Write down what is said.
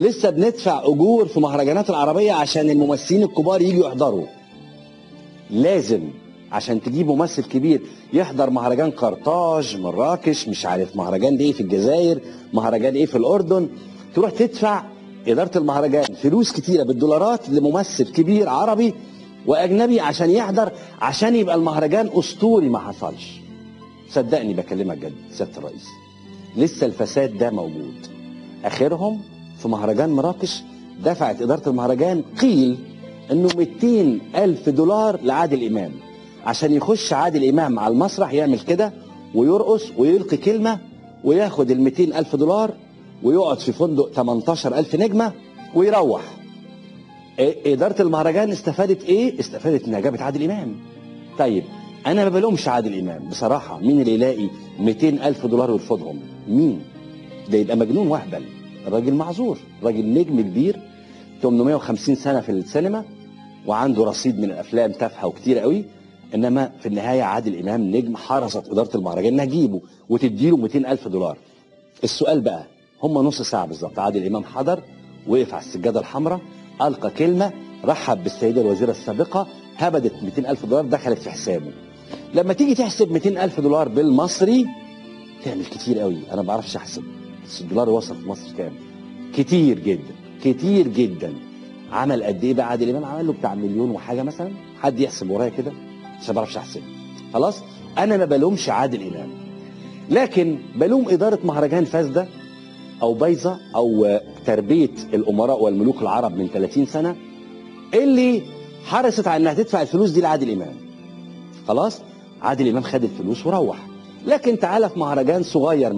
لسه بندفع اجور في مهرجانات العربيه عشان الممثلين الكبار يجوا يحضروا. لازم عشان تجيب ممثل كبير يحضر مهرجان قرطاج، مراكش، مش عارف مهرجان ايه في الجزائر، مهرجان ايه في الاردن، تروح تدفع اداره المهرجان فلوس كتيره بالدولارات لممثل كبير عربي واجنبي عشان يحضر، عشان يبقى المهرجان اسطوري. ما حصلش. صدقني بكلمك جد سياده الرئيس، لسه الفساد ده موجود. اخرهم في مهرجان مراكش دفعت اداره المهرجان قيل انه 200,000 دولار لعادل امام عشان يخش عادل امام على المسرح يعمل كده ويرقص ويلقي كلمه وياخد ال 200,000 دولار ويقعد في فندق 18,000 نجمه ويروح. اداره المهرجان استفادت ايه؟ استفادت انها جابت عادل امام. طيب انا ما بلومش عادل امام بصراحه، مين اللي يلاقي 200,000 دولار ويرفضهم؟ مين؟ ده يبقى مجنون وهبل. الراجل معذور، راجل نجم كبير 850 سنه في السينما وعنده رصيد من الافلام تافهه وكتير قوي، انما في النهايه عادل امام نجم، حرصت اداره المهرجان انها تجيبه وتديله 200,000 دولار. السؤال بقى، هم نص ساعه بالظبط عادل امام حضر، وقف على السجاده الحمراء، القى كلمه، رحب بالسيده الوزيره السابقه، هبدت 200,000 دولار دخلت في حسابه. لما تيجي تحسب 200,000 دولار بالمصري تعمل كتير قوي. انا ما بعرفش احسب، بس الدولار وصل في مصر كام؟ كتير جدا، كتير جدا. عمل قد ايه بقى عادل امام؟ عمل له بتاع مليون وحاجه مثلا. حد يحسب ورايا كده؟ مش بعرفش احسب. خلاص، انا ما بلومش عادل امام، لكن بلوم اداره مهرجان فاسده او بايظه او تربيه الامراء والملوك العرب من 30 سنه اللي حرصت على انها تدفع الفلوس دي لعادل امام. خلاص، عادل امام خد الفلوس وروح. لكن تعالى في مهرجان صغير